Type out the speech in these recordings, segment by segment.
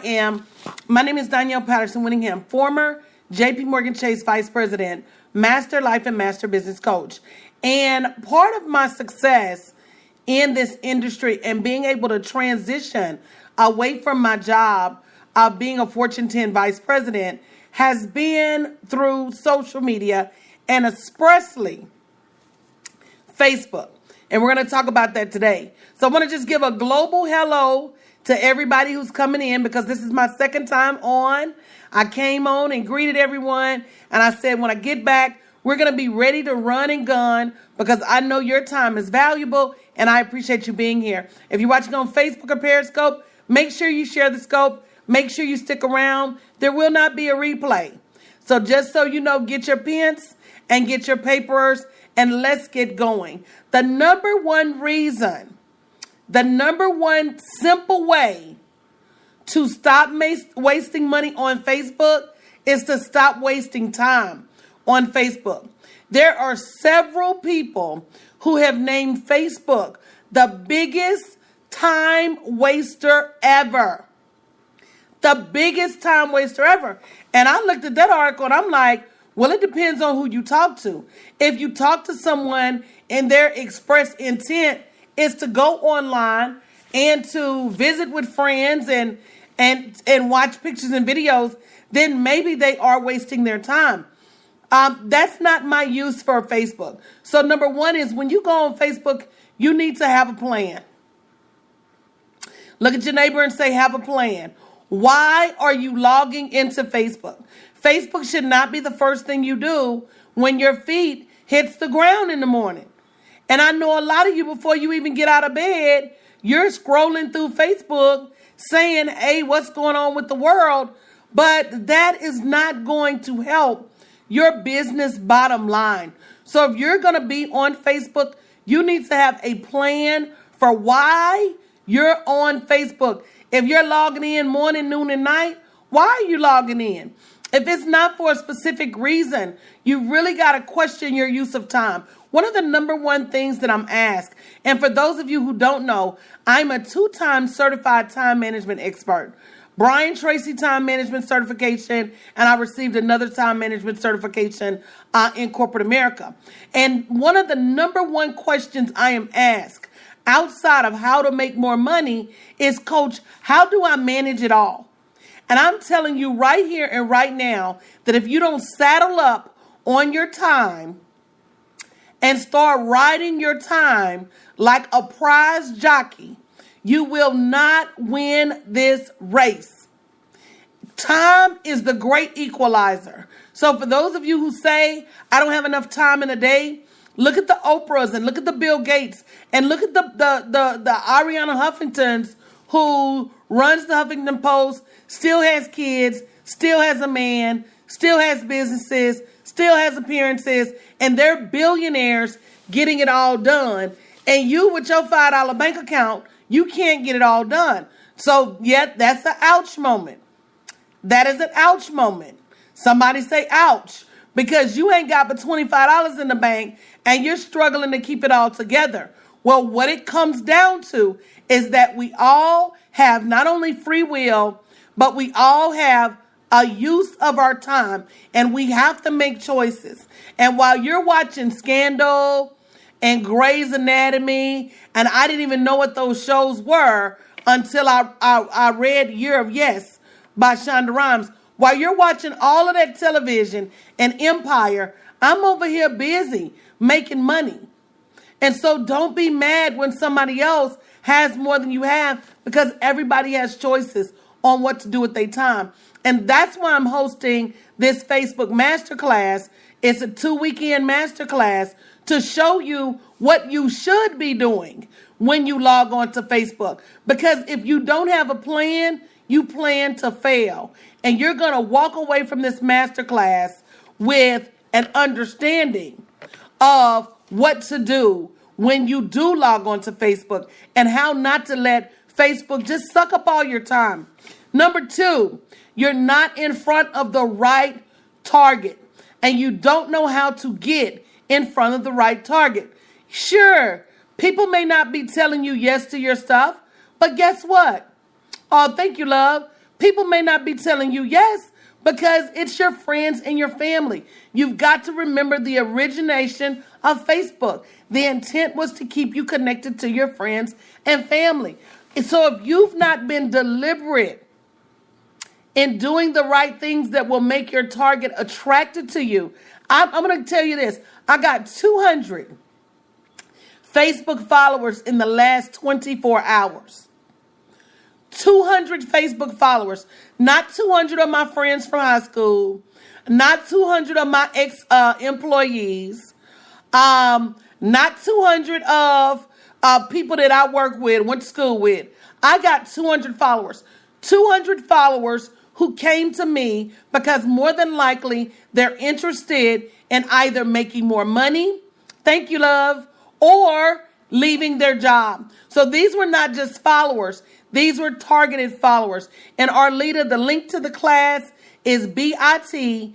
My name is Danielle Patterson Winningham, former JP Morgan Chase Vice President, Master Life and Master Business Coach. And part of my success in this industry and being able to transition away from my job of being a Fortune 10 Vice President has been through social media and expressly Facebook. And we're going to talk about that today. So I want to just give a global hello to everybody who's coming in because this is my second time on. I came on and greeted everyone. And I said, when I get back, we're going to be ready to run and gun because I know your time is valuable and I appreciate you being here. If you're watching on Facebook or Periscope, make sure you share the scope. Make sure you stick around. There will not be a replay. So just so you know, get your pens and get your papers and let's get going. The number one reason, the number one simple way to stop wasting money on Facebook is to stop wasting time on Facebook. There are several people who have named Facebook the biggest time waster ever. The biggest time waster ever. And I looked at that article and I'm like, well, it depends on who you talk to. If you talk to someone and their express intent is to go online and to visit with friends and watch pictures and videos, then maybe they are wasting their time. That's not my use for Facebook. So number one is when you go on Facebook, you need to have a plan. Look at your neighbor and say, have a plan. Why are you logging into Facebook? Facebook should not be the first thing you do when your feet hits the ground in the morning. And I know a lot of you, before you even get out of bed, you're scrolling through Facebook saying, hey, what's going on with the world? But that is not going to help your business bottom line. So if you're going to be on Facebook, you need to have a plan for why you're on Facebook. If you're logging in morning, noon, and night, why are you logging in? If it's not for a specific reason, you really got to question your use of time. One of the number one things that I'm asked, and for those of you who don't know, I'm a 2-time certified time management expert. Brian Tracy time management certification, and I received another time management certification in corporate America. And one of the number one questions I am asked outside of how to make more money is, Coach, how do I manage it all? And I'm telling you right here and right now that if you don't saddle up on your time and start riding your time like a prize jockey, you will not win this race. Time is the great equalizer. So for those of you who say, I don't have enough time in a day, look at the Oprahs and look at the Bill Gates and look at the Ariana Huffingtons who runs the Huffington Post, still has kids, still has a man, still has businesses, still has appearances, and they're billionaires getting it all done. And you with your $5 bank account, you can't get it all done. So, yeah, that's an ouch moment. That is an ouch moment. Somebody say ouch, because you ain't got but $25 in the bank and you're struggling to keep it all together. Well, what it comes down to is that we all have not only free will, but we all have a use of our time, and we have to make choices. And while you're watching Scandal and Grey's Anatomy, and I didn't even know what those shows were until I read Year of Yes by Shonda Rhimes. While you're watching all of that television and Empire, I'm over here busy making money. And so don't be mad when somebody else has more than you have, because everybody has choices on what to do with their time. And that's why I'm hosting this Facebook Masterclass. It's a 2-weekend masterclass to show you what you should be doing when you log on to Facebook. Because if you don't have a plan, you plan to fail. And you're going to walk away from this masterclass with an understanding of what to do when you do log on to Facebook and how not to let Facebook just suck up all your time. Number 2, you're not in front of the right target and you don't know how to get in front of the right target. Sure, people may not be telling you yes to your stuff, but guess what? Oh, thank you, love. People may not be telling you yes because it's your friends and your family. You've got to remember the origination of Facebook. The intent was to keep you connected to your friends and family. And so if you've not been deliberate in doing the right things that will make your target attracted to you, I'm going to tell you this. I got 200 Facebook followers in the last 24 hours. 200 Facebook followers. Not 200 of my friends from high school. Not 200 of my ex-employees. Not 200 of people that I work with, went to school with. I got 200 followers. 200 followers who came to me because more than likely they're interested in either making more money, thank you, love, or leaving their job. So these were not just followers. These were targeted followers. And Arlita, the link to the class is bit.ly/DW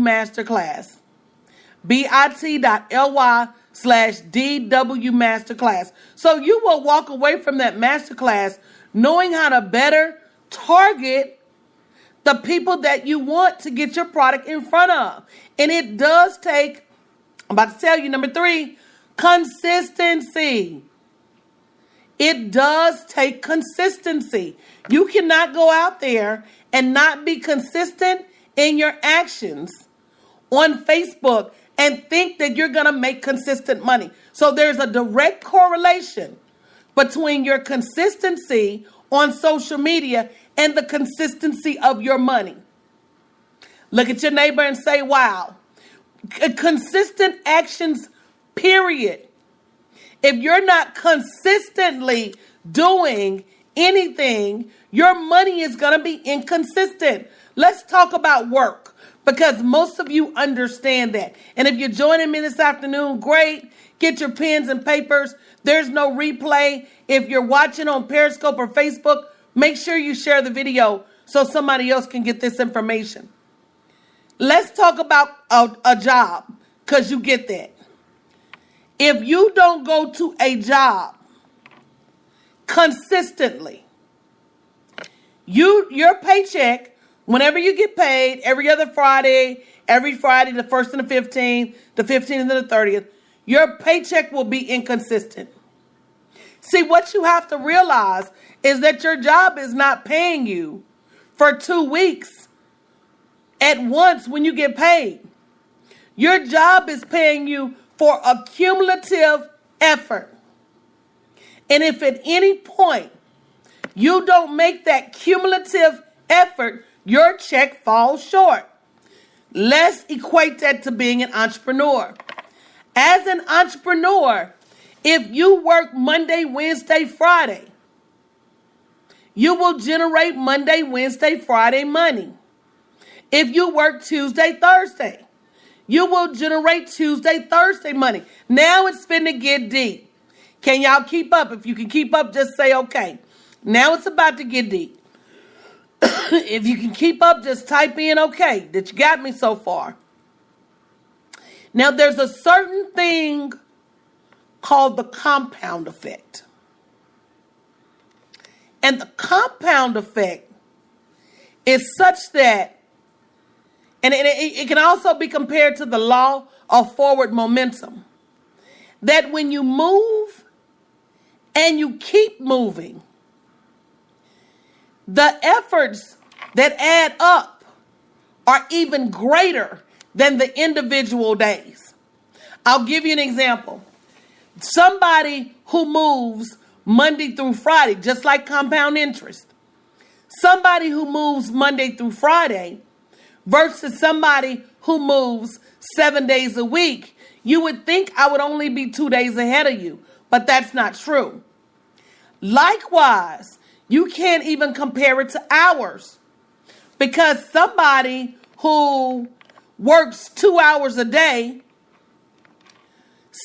Masterclass. bit.ly/DW Masterclass. So you will walk away from that masterclass knowing how to better target the people that you want to get your product in front of. And it does take, I'm about to tell you, number 3, consistency. It does take consistency. You cannot go out there and not be consistent in your actions on Facebook and think that you're going to make consistent money. So there's a direct correlation between your consistency on social media and the consistency of your money. Look at your neighbor and say, wow. Consistent actions, period. If you're not consistently doing anything, your money is going to be inconsistent. Let's talk about work because most of you understand that. And if you're joining me this afternoon, great. Get your pens and papers. There's no replay. If you're watching on Periscope or Facebook, make sure you share the video so somebody else can get this information. Let's talk about a job because you get that. If you don't go to a job consistently, your paycheck, whenever you get paid, every Friday, the 1st and the 15th, the 15th and the 30th, your paycheck will be inconsistent. See, what you have to realize is that your job is not paying you for 2 weeks at once when you get paid. Your job is paying you for a cumulative effort. And if at any point you don't make that cumulative effort, your check falls short. Let's equate that to being an entrepreneur. As an entrepreneur, if you work Monday, Wednesday, Friday, you will generate Monday, Wednesday, Friday money. If you work Tuesday, Thursday, you will generate Tuesday, Thursday money. Now it's finna get deep. Can y'all keep up? If you can keep up, just say okay. Now it's about to get deep. If you can keep up, just type in okay that you got me so far. Now there's a certain thing called the compound effect. And the compound effect is such that, and it can also be compared to the law of forward momentum, that when you move and you keep moving, the efforts that add up are even greater than the individual days. I'll give you an example. Somebody who moves Monday through Friday, just like compound interest. Somebody who moves Monday through Friday versus somebody who moves 7 days a week, you would think I would only be 2 days ahead of you, but that's not true. Likewise, you can't even compare it to hours because somebody who works 2 hours a day,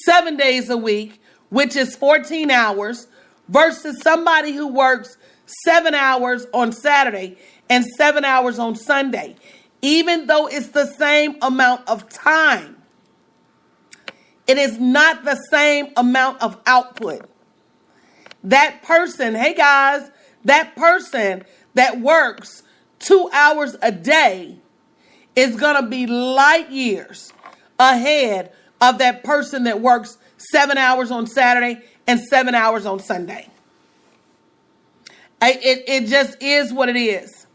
7 days a week, which is 14 hours, versus somebody who works 7 hours on Saturday and 7 hours on Sunday. Even though it's the same amount of time, it is not the same amount of output. That person, hey guys, that person that works 2 hours a day is going to be light years ahead of that person that works 7 hours on Saturday and 7 hours on Sunday. It just is what it is.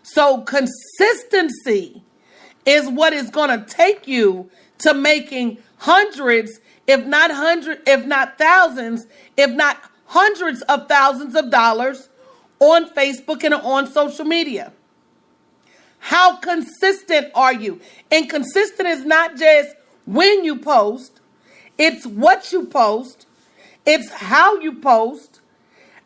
So consistency is what is going to take you to making hundreds, if not thousands, if not hundreds of thousands of dollars on Facebook and on social media. How consistent are you? And consistent is not just when you post, it's what you post, it's how you post,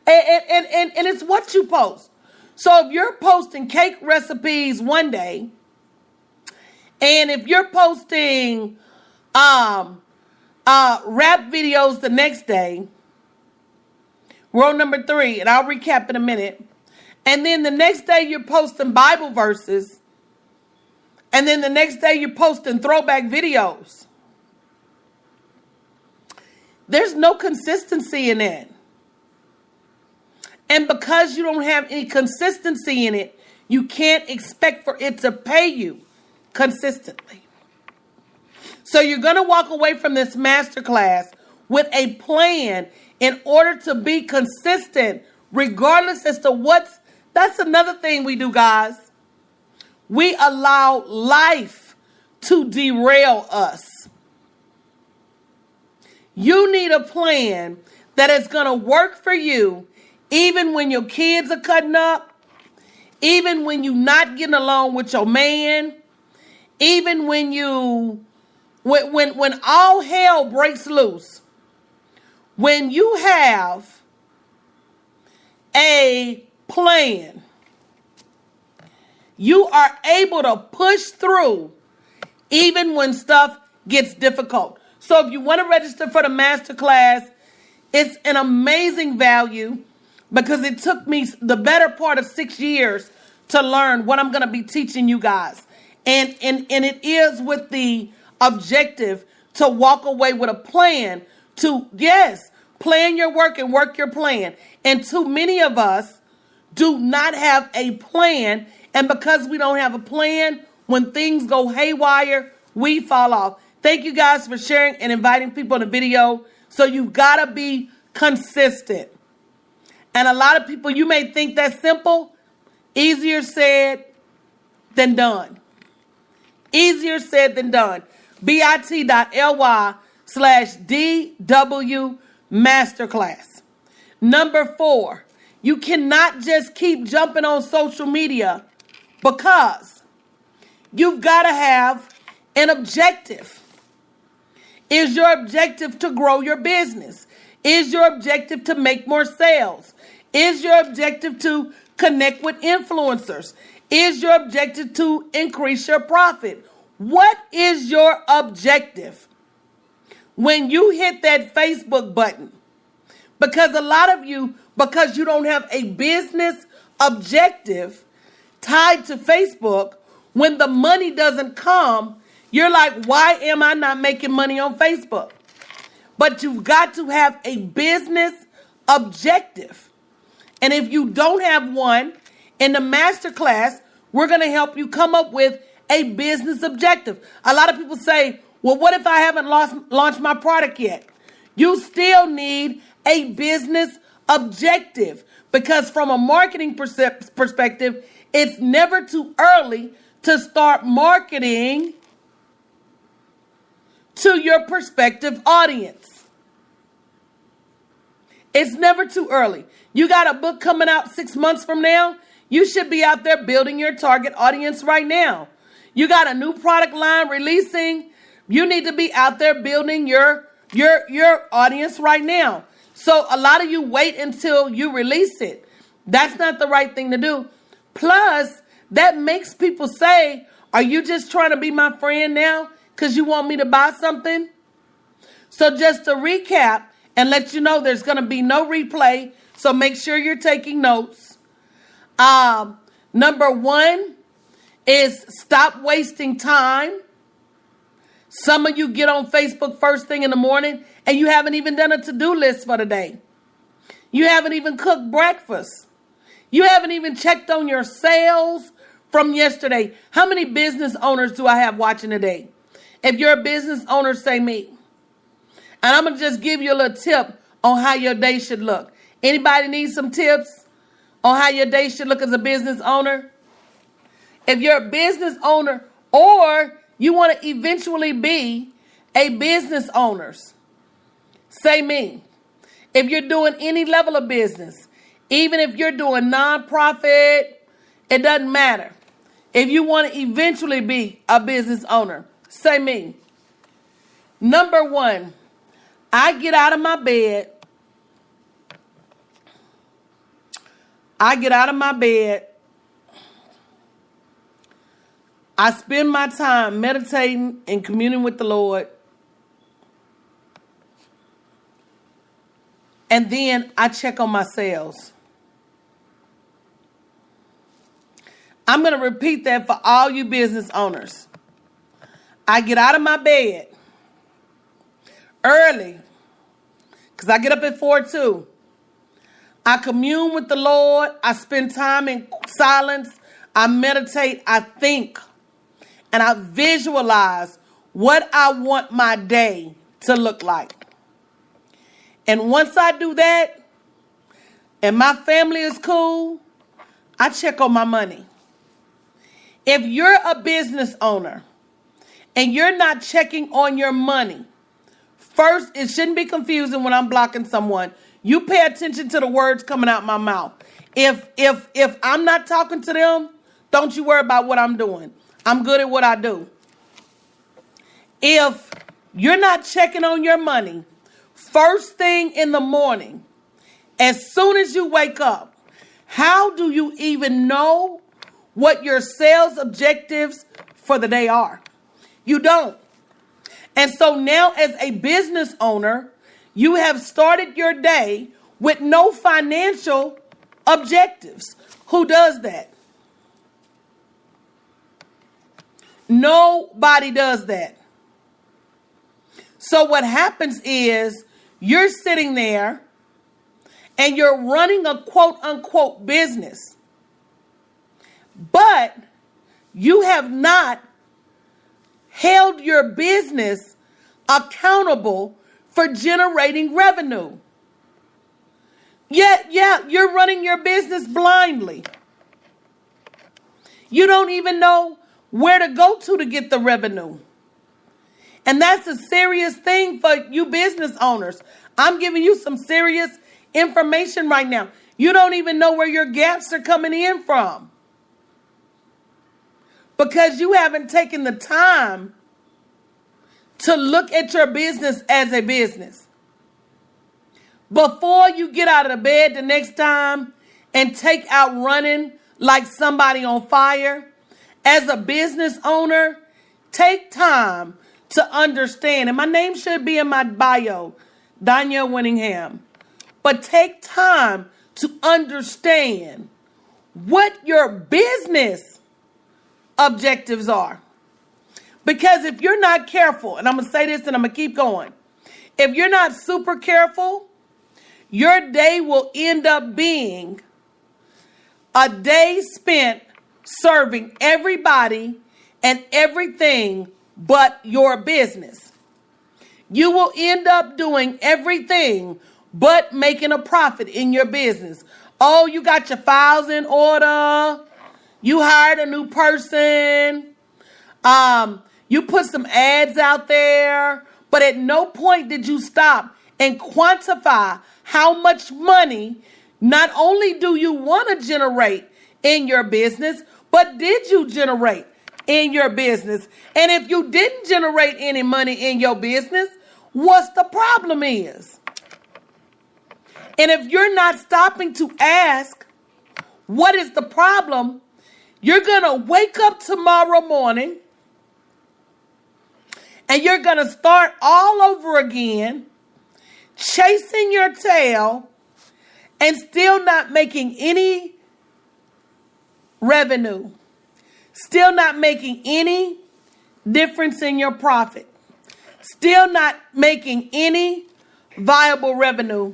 and it's what you post. So if you're posting cake recipes one day, and if you're posting rap videos the next day, rule number 3, and I'll recap in a minute. And then the next day you're posting Bible verses. And then the next day you're posting throwback videos. There's no consistency in that. And because you don't have any consistency in it, you can't expect for it to pay you consistently. So you're going to walk away from this masterclass with a plan in order to be consistent, regardless as to that's another thing we do, guys. We allow life to derail us. You need a plan that is going to work for you, even when your kids are cutting up, even when you're not getting along with your man, even when when all hell breaks loose. When you have a plan, you are able to push through even when stuff gets difficult. So if you want to register for the masterclass, it's an amazing value because it took me the better part of 6 years to learn what I'm going to be teaching you guys. And it is with the objective to walk away with a plan to, yes, plan your work and work your plan. And too many of us do not have a plan. And because we don't have a plan, when things go haywire, we fall off. Thank you guys for sharing and inviting people to the video. So you've got to be consistent. And a lot of people, you may think that's simple. Easier said than done. Easier said than done. bit.ly/DW Masterclass. Number 4, you cannot just keep jumping on social media because you've got to have an objective. Is your objective to grow your business? Is your objective to make more sales? Is your objective to connect with influencers? Is your objective to increase your profit? What is your objective when you hit that Facebook button? Because a lot of you, because you don't have a business objective tied to Facebook, when the money doesn't come, you're like, why am I not making money on Facebook? But you've got to have a business objective. And if you don't have one, in the masterclass, we're going to help you come up with a business objective. A lot of people say, well, what if I haven't launched my product yet? You still need a business objective because from a marketing perspective, it's never too early to start marketing to your prospective audience. It's never too early. You got a book coming out 6 months from now. You should be out there building your target audience right now. You got a new product line releasing. You need to be out there building your audience right now. So a lot of you wait until you release it. That's not the right thing to do. Plus, that makes people say, are you just trying to be my friend now because you want me to buy something? So just to recap and let you know there's going to be no replay. So make sure you're taking notes. Number 1 is stop wasting time. Some of you get on Facebook first thing in the morning and you haven't even done a to-do list for the day. You haven't even cooked breakfast. You haven't even checked on your sales from yesterday. How many business owners do I have watching today? If you're a business owner, say me. And I'm going to just give you a little tip on how your day should look. Anybody need some tips on how your day should look as a business owner? If you're a business owner or you want to eventually be a business owner, say me. If you're doing any level of business, even if you're doing nonprofit, it doesn't matter. If you want to eventually be a business owner, say me. Number one, I get out of my bed. I spend my time meditating and communing with the Lord. And then I check on my sales. I'm going to repeat that for all you business owners. I get out of my bed early because I get up at 4 too. I commune with the Lord. I spend time in silence. I meditate. I think. And I visualize what I want my day to look like. And once I do that, and my family is cool, I check on my money. If you're a business owner and you're not checking on your money, first, it shouldn't be confusing when I'm blocking someone. You pay attention to the words coming out my mouth. If I'm not talking to them, don't you worry about what I'm doing. I'm good at what I do. If you're not checking on your money, first thing in the morning, as soon as you wake up, how do you even know what your sales objectives for the day are? You don't. And so now as a business owner, you have started your day with no financial objectives. Who does that? Nobody does that. So what happens is you're sitting there and you're running a quote unquote business, but you have not held your business accountable for generating revenue. Yeah, you're running your business blindly. You don't even know where to go to get the revenue. And that's a serious thing for you business owners. I'm giving you some serious information right now. You don't even know where your gaps are coming in from, because you haven't taken the time to look at your business as a business. Before you get out of the bed the next time and take out running like somebody on fire, as a business owner, take time to understand. And my name should be in my bio, Danielle Winningham. But take time to understand what your business objectives are. Because if you're not careful, and I'm going to say this and I'm going to keep going. If you're not super careful, your day will end up being a day spent serving everybody and everything but your business. You will end up doing everything but making a profit in your business. Oh, you got your files in order. You hired a new person. You put some ads out there, but at no point did you stop and quantify how much money not only do you want to generate in your business, but did you generate in your business? And if you didn't generate any money in your business, what's the problem is? And if you're not stopping to ask, what is the problem? You're going to wake up tomorrow morning and you're going to start all over again, chasing your tail and still not making any revenue, still not making any difference in your profit, still not making any viable revenue.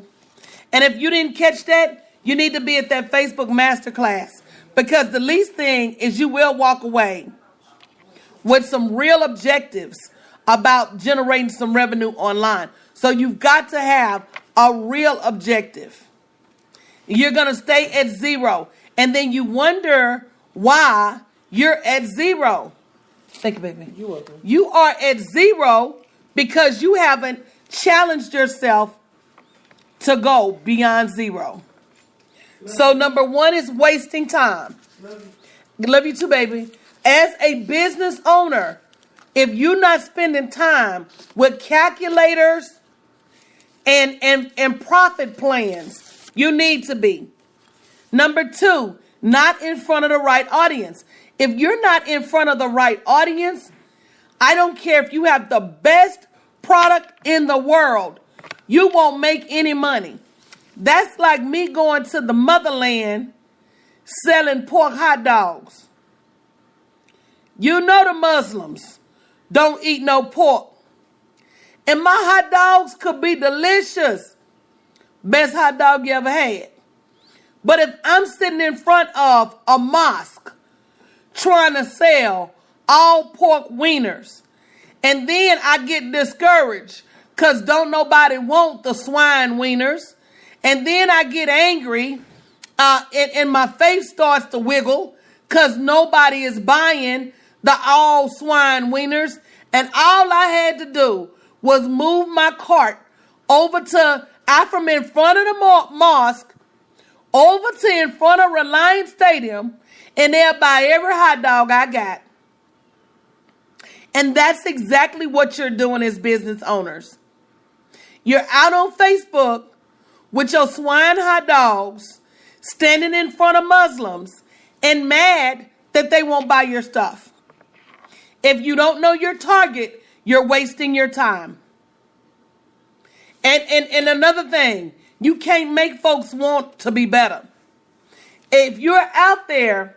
And if you didn't catch that, You need to be at that Facebook masterclass, because the least thing is you will walk away with some real objectives about generating some revenue online. So you've got to have a real objective. You're going to stay at zero, and then you wonder why you're at zero. Thank you, baby. You're welcome. You are at zero because you haven't challenged yourself to go beyond zero. So number one is wasting time. Love you too, baby. As a business owner, if you're not spending time with calculators and profit plans, you need to be. Number two, not in front of the right audience. If you're not in front of the right audience, I don't care if you have the best product in the world, you won't make any money. That's like me going to the motherland selling pork hot dogs. You know the Muslims don't eat no pork. And my hot dogs could be delicious. Best hot dog you ever had. But if I'm sitting in front of a mosque trying to sell all pork wieners, and then I get discouraged because don't nobody want the swine wieners, and then I get angry and my face starts to wiggle because nobody is buying the all swine wieners, and all I had to do was move my cart over to, from in front of the mosque, over to in front of Reliance Stadium, and they'll buy every hot dog I got. And that's exactly what you're doing as business owners. You're out on Facebook with your swine hot dogs, standing in front of Muslims and mad that they won't buy your stuff. If you don't know your target, you're wasting your time. And another thing, you can't make folks want to be better. If you're out there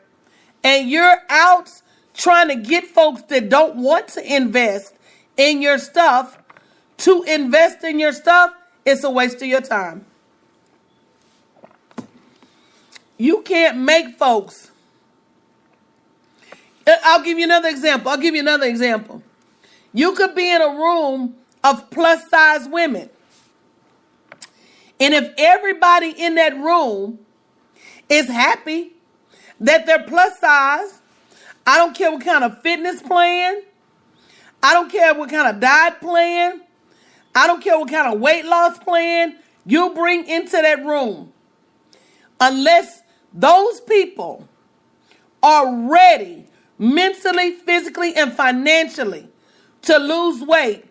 and you're out trying to get folks that don't want to invest in your stuff to invest in your stuff, it's a waste of your time. You can't make folks. I'll give you another example. You could be in a room of plus size women. And if everybody in that room is happy that they're plus size, I don't care what kind of fitness plan, I don't care what kind of diet plan, I don't care what kind of weight loss plan you bring into that room. Unless those people are ready mentally, physically, and financially to lose weight,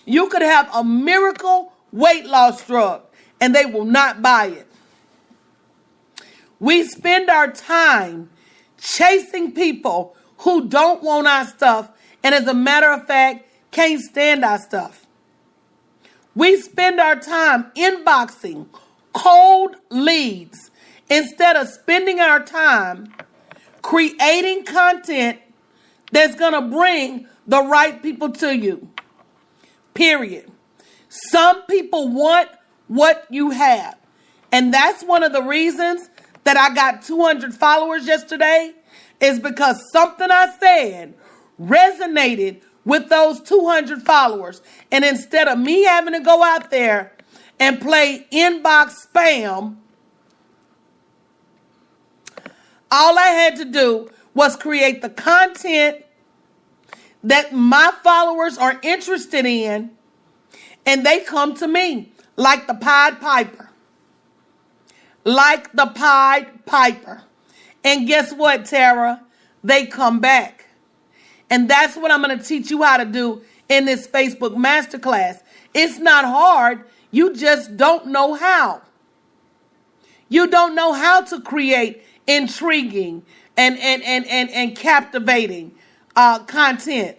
you could have a miracle weight loss drug and they will not buy it. We spend our time chasing people who don't want our stuff and, as a matter of fact, can't stand our stuff. We spend our time inboxing cold leads instead of spending our time creating content that's going to bring the right people to you. Period. Some people want what you have. And that's one of the reasons that I got 200 followers yesterday, is because something I said resonated with those 200 followers. And instead of me having to go out there and play inbox spam, all I had to do was create the content that my followers are interested in, and they come to me like the Pied Piper. Like the Pied Piper. And guess what, Tara? They come back. And that's what I'm going to teach you how to do in this Facebook masterclass. It's not hard. You just don't know how. You don't know how to create intriguing and captivating content.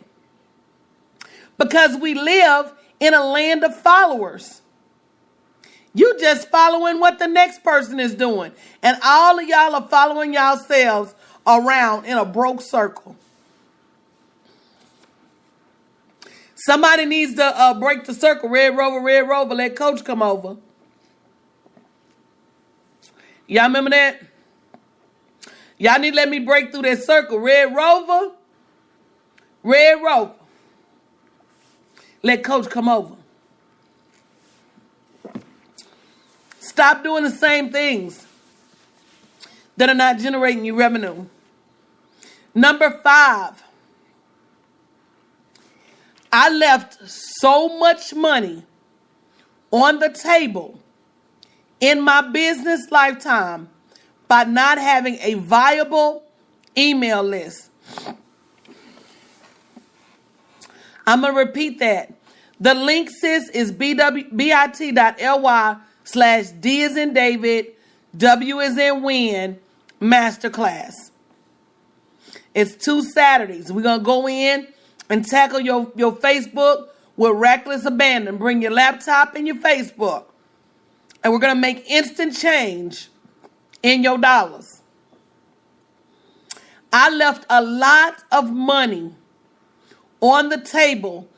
Because we live in a land of followers. You just following what the next person is doing. And all of y'all are following yourselves around in a broke circle. Somebody needs to break the circle. Red Rover, let Coach come over. Y'all remember that? Y'all need to let me break through that circle. Red Rover. Red Rover. Let Coach come over. Stop doing the same things that are not generating you revenue. Number 5. I left so much money on the table in my business lifetime by not having a viable email list. I'm going to repeat that. The link, sis, is bit.ly/D as in David, W as in Win, Masterclass. It's 2 Saturdays. We're going to go in and tackle your Facebook with reckless abandon. Bring your laptop and your Facebook. And we're going to make instant change in your dollars. I left a lot of money on the table,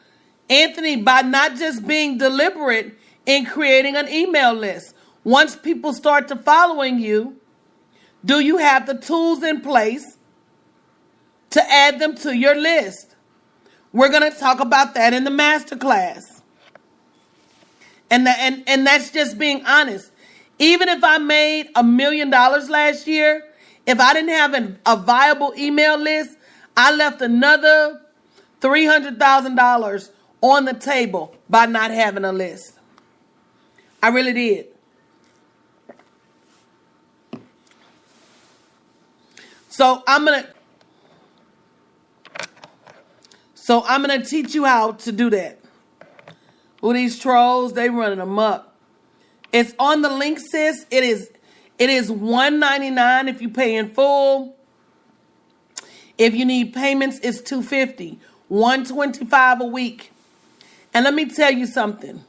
Anthony, by not just being deliberate in creating an email list. Once people start to following you, do you have the tools in place to add them to your list? We're going to talk about that in the masterclass. And that's just being honest. Even if I made $1 million last year, if I didn't have a viable email list, I left another $300,000 on the table by not having a list. I really did. So I'm gonna teach you how to do that. Who these trolls? They running amok. It's on the link, sis. It is $199 if you pay in full. If you need payments, it's $250, $125 a week. And let me tell you something.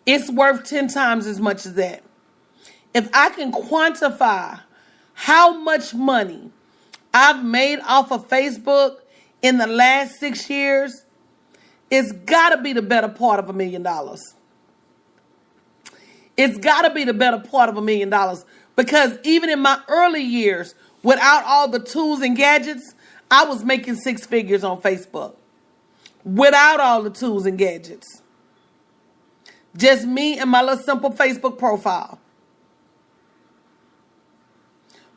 It's worth 10 times as much as that. If I can quantify how much money I've made off of Facebook in the last 6 years, it's got to be the better part of $1 million. It's got to be the better part of $1 million, because even in my early years, without all the tools and gadgets, I was making 6 figures on Facebook. Without all the tools and gadgets. Just me and my little simple Facebook profile.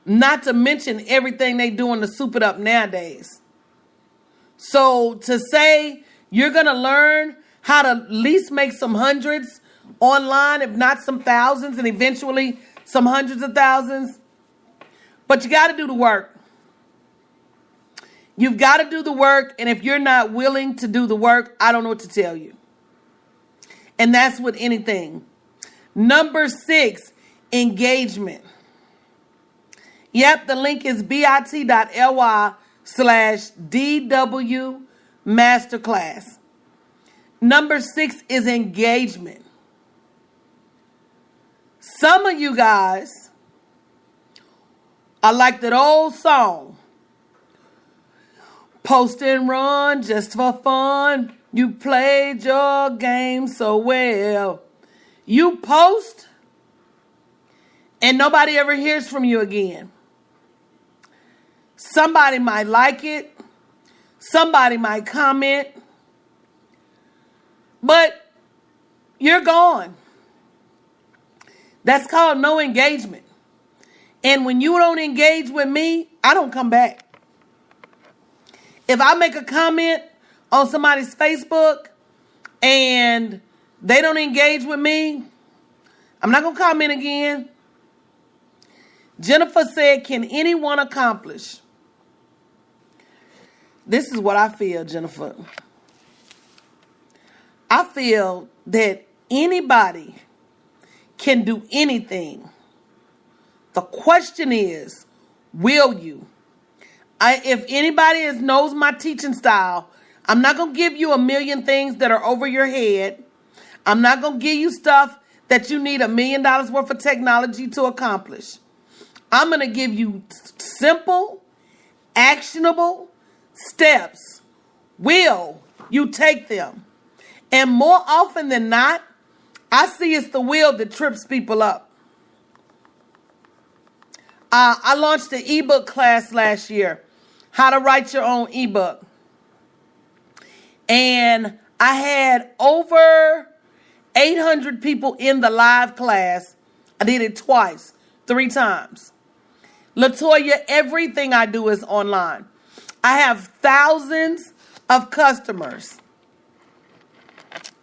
Not to mention everything they doing to soup it up nowadays. So to say you're going to learn how to at least make some hundreds online, if not some thousands, and eventually some hundreds of thousands. But you got to do the work. You've got to do the work. And if you're not willing to do the work, I don't know what to tell you. And that's with anything. Number 6, engagement. Yep, the link is bit.ly/DW Masterclass. Number 6 is engagement. Some of you guys are like that old song. Post and run just for fun. You played your game so well. You post and nobody ever hears from you again. Somebody might like it. Somebody might comment. But you're gone. That's called no engagement. And when you don't engage with me, I don't come back. If I make a comment on somebody's Facebook and they don't engage with me, I'm not going to comment again. Jennifer said, can anyone accomplish? This is what I feel, Jennifer. I feel that anybody can do anything. The question is, will you? If anybody knows my teaching style, I'm not going to give you a million things that are over your head. I'm not going to give you stuff that you need $1 million worth of technology to accomplish. I'm going to give you simple, actionable steps. Will you take them? And more often than not, I see it's the will that trips people up. I launched an ebook class last year, how to write your own ebook. And I had over 800 people in the live class. I did it twice, 3 times. Latoya, everything I do is online. I have thousands of customers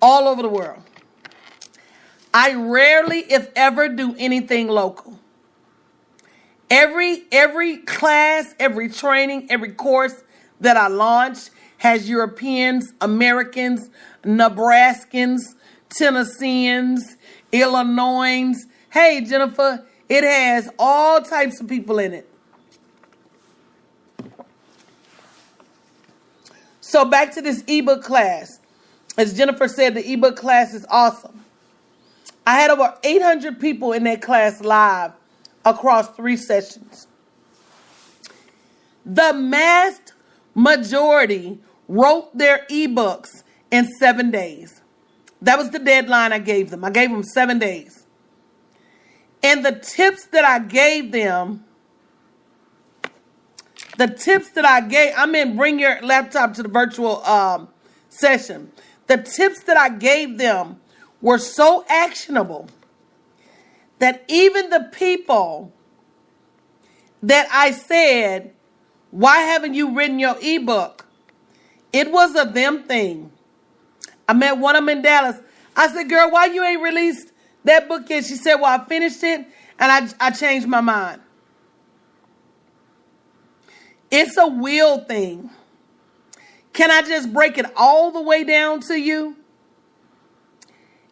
all over the world. I rarely, if ever, do anything local. Every class, every training, every course that I launch has Europeans, Americans, Nebraskans, Tennesseans, Illinoisans. Hey, Jennifer, it has all types of people in it. So back to this ebook class. As Jennifer said, the ebook class is awesome. I had over 800 people in that class live across 3 sessions. The vast majority wrote their ebooks in 7 days. That was the deadline I gave them. I gave them 7 days. And the tips that I gave them, bring your laptop to the virtual session. The tips that I gave them were so actionable that even the people that I said, why haven't you written your ebook? It was a them thing. I met one of them in Dallas. I said, girl, why you ain't released that book yet? She said, well, I finished it and I changed my mind. It's a will thing. Can I just break it all the way down to you?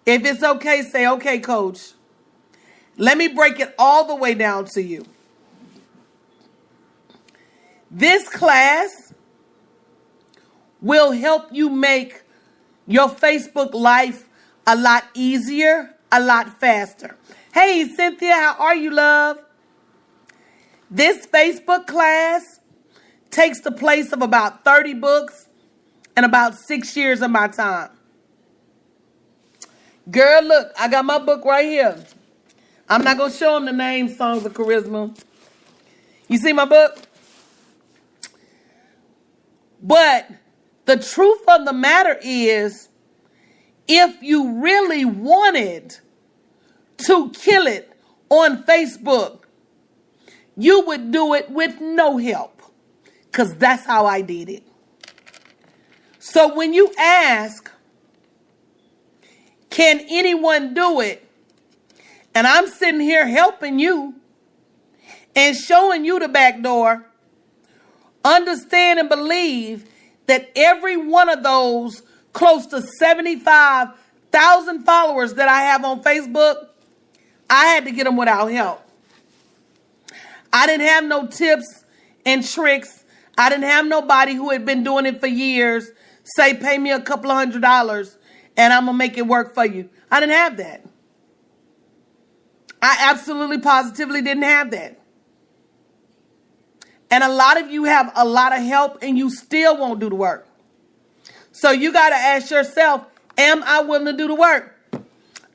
If it's okay, say, okay, coach. Let me break it all the way down to you. This class will help you make your Facebook life a lot easier, a lot faster. Hey, Cynthia, how are you, love? This Facebook class takes the place of about 30 books and about 6 years of my time. Girl, look, I got my book right here. I'm not going to show them the name, Songs of Charisma. You see my book? But the truth of the matter is, if you really wanted to kill it on Facebook, you would do it with no help, because that's how I did it. So when you ask, can anyone do it? And I'm sitting here helping you and showing you the back door, understand and believe that every one of those close to 75,000 followers that I have on Facebook, I had to get them without help. I didn't have no tips and tricks. I didn't have nobody who had been doing it for years say, pay me a couple of $100 and I'm going to make it work for you. I didn't have that. I absolutely positively didn't have that. And a lot of you have a lot of help and you still won't do the work. So you got to ask yourself, am I willing to do the work?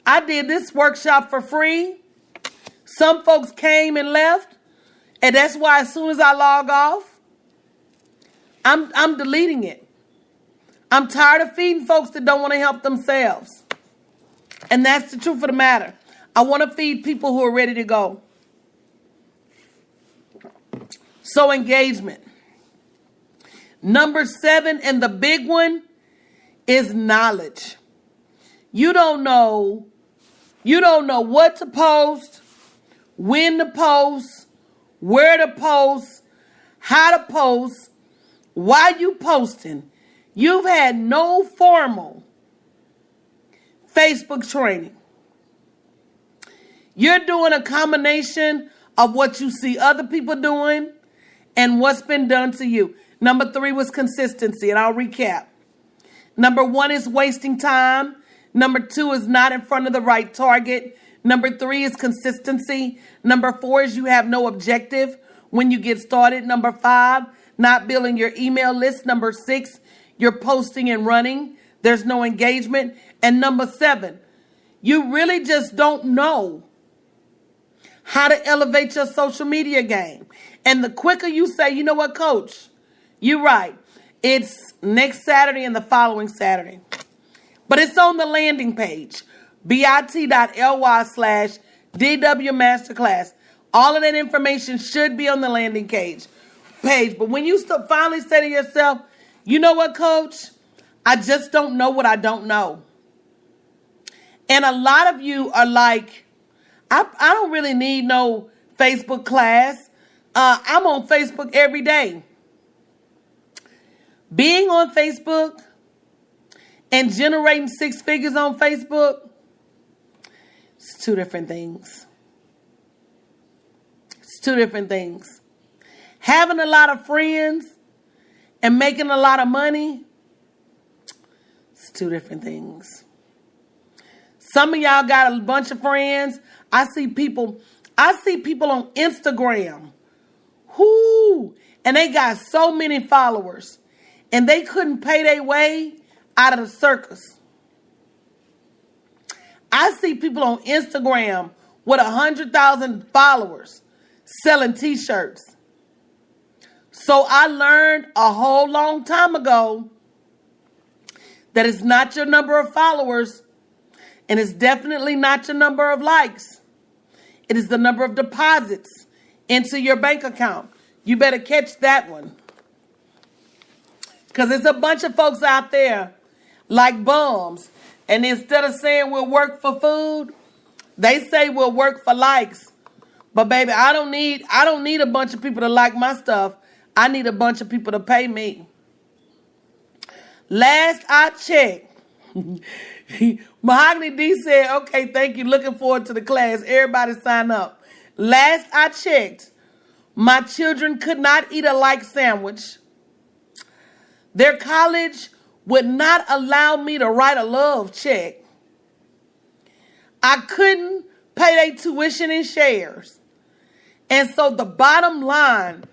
I did this workshop for free. Some folks came and left. And that's why as soon as I log off, I'm deleting it. I'm tired of feeding folks that don't want to help themselves. And that's the truth of the matter. I want to feed people who are ready to go. So engagement. Number 7, and the big one, is knowledge. You don't know what to post, when to post, where to post, how to post, why you posting. You've had no formal Facebook training. You're doing a combination of what you see other people doing and what's been done to you. Number 3 was consistency, and I'll recap. Number 1 is wasting time. Number 2 is not in front of the right target. Number 3 is consistency. Number 4 is you have no objective when you get started. Number 5, not building your email list. Number 6, you're posting and running. There's no engagement. And number 7, you really just don't know how to elevate your social media game. And the quicker you say, you know what, coach, you're right. It's next Saturday and the following Saturday. But it's on the landing page, bit.ly/DW Masterclass. All of that information should be on the landing page. But when you finally say to yourself, you know what, coach, I just don't know what I don't know. And a lot of you are like, I don't really need no Facebook class. I'm on Facebook every day. Being on Facebook and generating 6 figures on Facebook, it's 2 different things. It's 2 different things. Having a lot of friends and making a lot of money, it's 2 different things. Some of y'all got a bunch of friends. I see people on Instagram. And they got so many followers. And they couldn't pay their way out of the circus. I see people on Instagram with 100,000 followers selling t-shirts. So I learned a whole long time ago that it's not your number of followers, and it's definitely not your number of likes. It is the number of deposits into your bank account. You better catch that one. Because there's a bunch of folks out there like bums. And instead of saying we'll work for food, they say we'll work for likes. But baby, I don't need a bunch of people to like my stuff. I need a bunch of people to pay me. Last I checked, Mahogany D said, okay, thank you. Looking forward to the class. Everybody sign up. Last I checked, my children could not eat a like sandwich. Their college would not allow me to write a love check. I couldn't pay their tuition in shares. And so the bottom line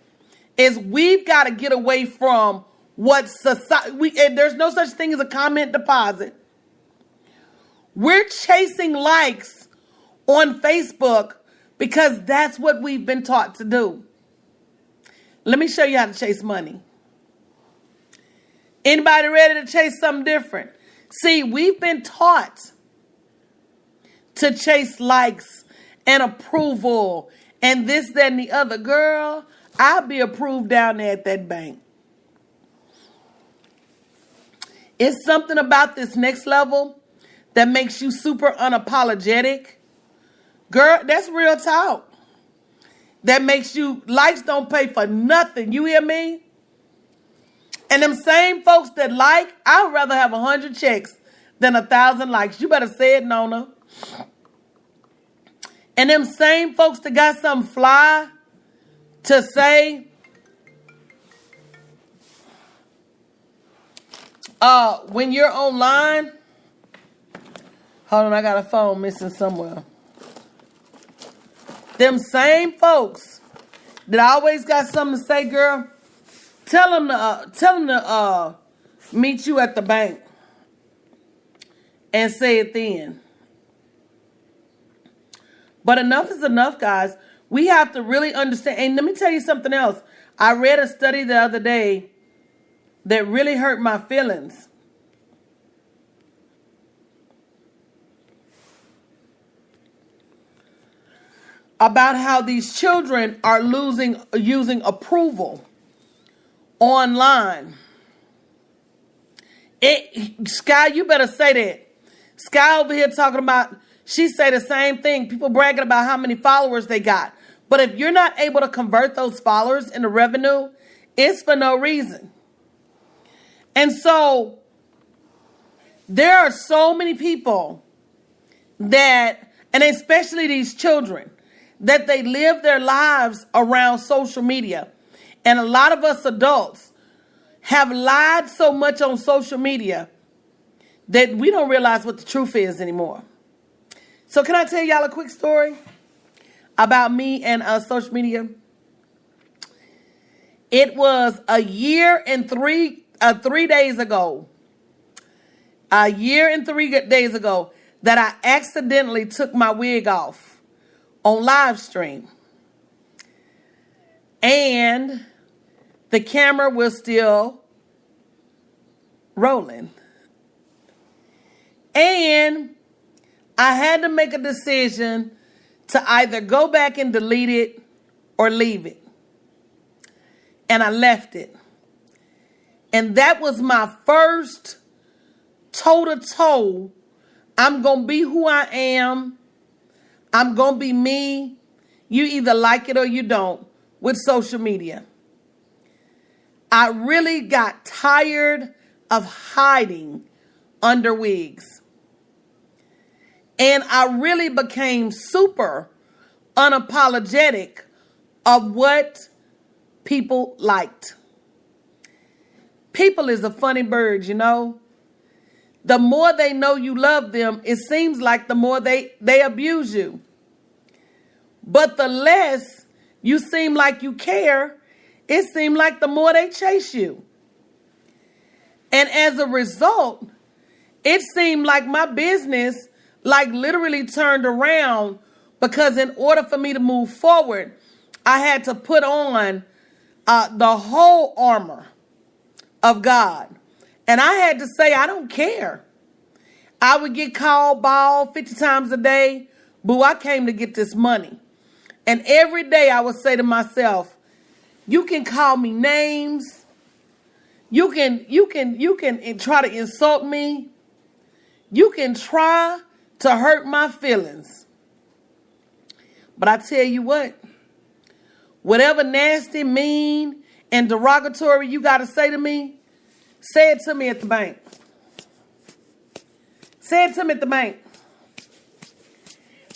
is we've got to get away from what society, there's no such thing as a comment deposit. We're chasing likes on Facebook because that's what we've been taught to do. Let me show you how to chase money. Anybody ready to chase something different? See, we've been taught to chase likes and approval and this, that, and the other. Girl, I'll be approved down there at that bank. It's something about this next level that makes you super unapologetic. Girl, that's real talk. That makes you, likes don't pay for nothing. You hear me? And them same folks that like, I would rather have 100 checks than 1,000 likes. You better say it, Nona. And them same folks that got something fly to say, when you're online, hold on, I got a phone missing somewhere. Them same folks that always got something to say, girl, tell them to meet you at the bank and say it then. But enough is enough, guys. We have to really understand. And let me tell you something else. I read a study the other day that really hurt my feelings. About how these children are using approval online. Sky, you better say that. Sky over here talking about, she say the same thing. People bragging about how many followers they got. But if you're not able to convert those followers into revenue, it's for no reason. And so there are so many people that, and especially these children, that they live their lives around social media. And a lot of us adults have lied so much on social media that we don't realize what the truth is anymore. So can I tell y'all a quick story about me and social media? It was a year and 3 days ago. A year and 3 days ago that I accidentally took my wig off on live stream. And the camera was still rolling. And I had to make a decision to either go back and delete it or leave it. And I left it. And that was my first toe-to-toe. I'm going to be who I am. I'm going to be me. You either like it or you don't with social media. I really got tired of hiding under wigs. And I really became super unapologetic of what people liked. People is a funny bird, you know. The more they know you love them, it seems like the more they abuse you. But the less you seem like you care, it seems like the more they chase you. And as a result, it seemed like my business like literally turned around, because in order for me to move forward, I had to put on the whole armor of God. And I had to say, I don't care. I would get called bald 50 times a day. Boo, I came to get this money. And every day I would say to myself, you can call me names. You can try to insult me. You can try to hurt my feelings. But I tell you what, whatever nasty, mean, and derogatory you got to say to me, say it to me at the bank. Say it to me at the bank.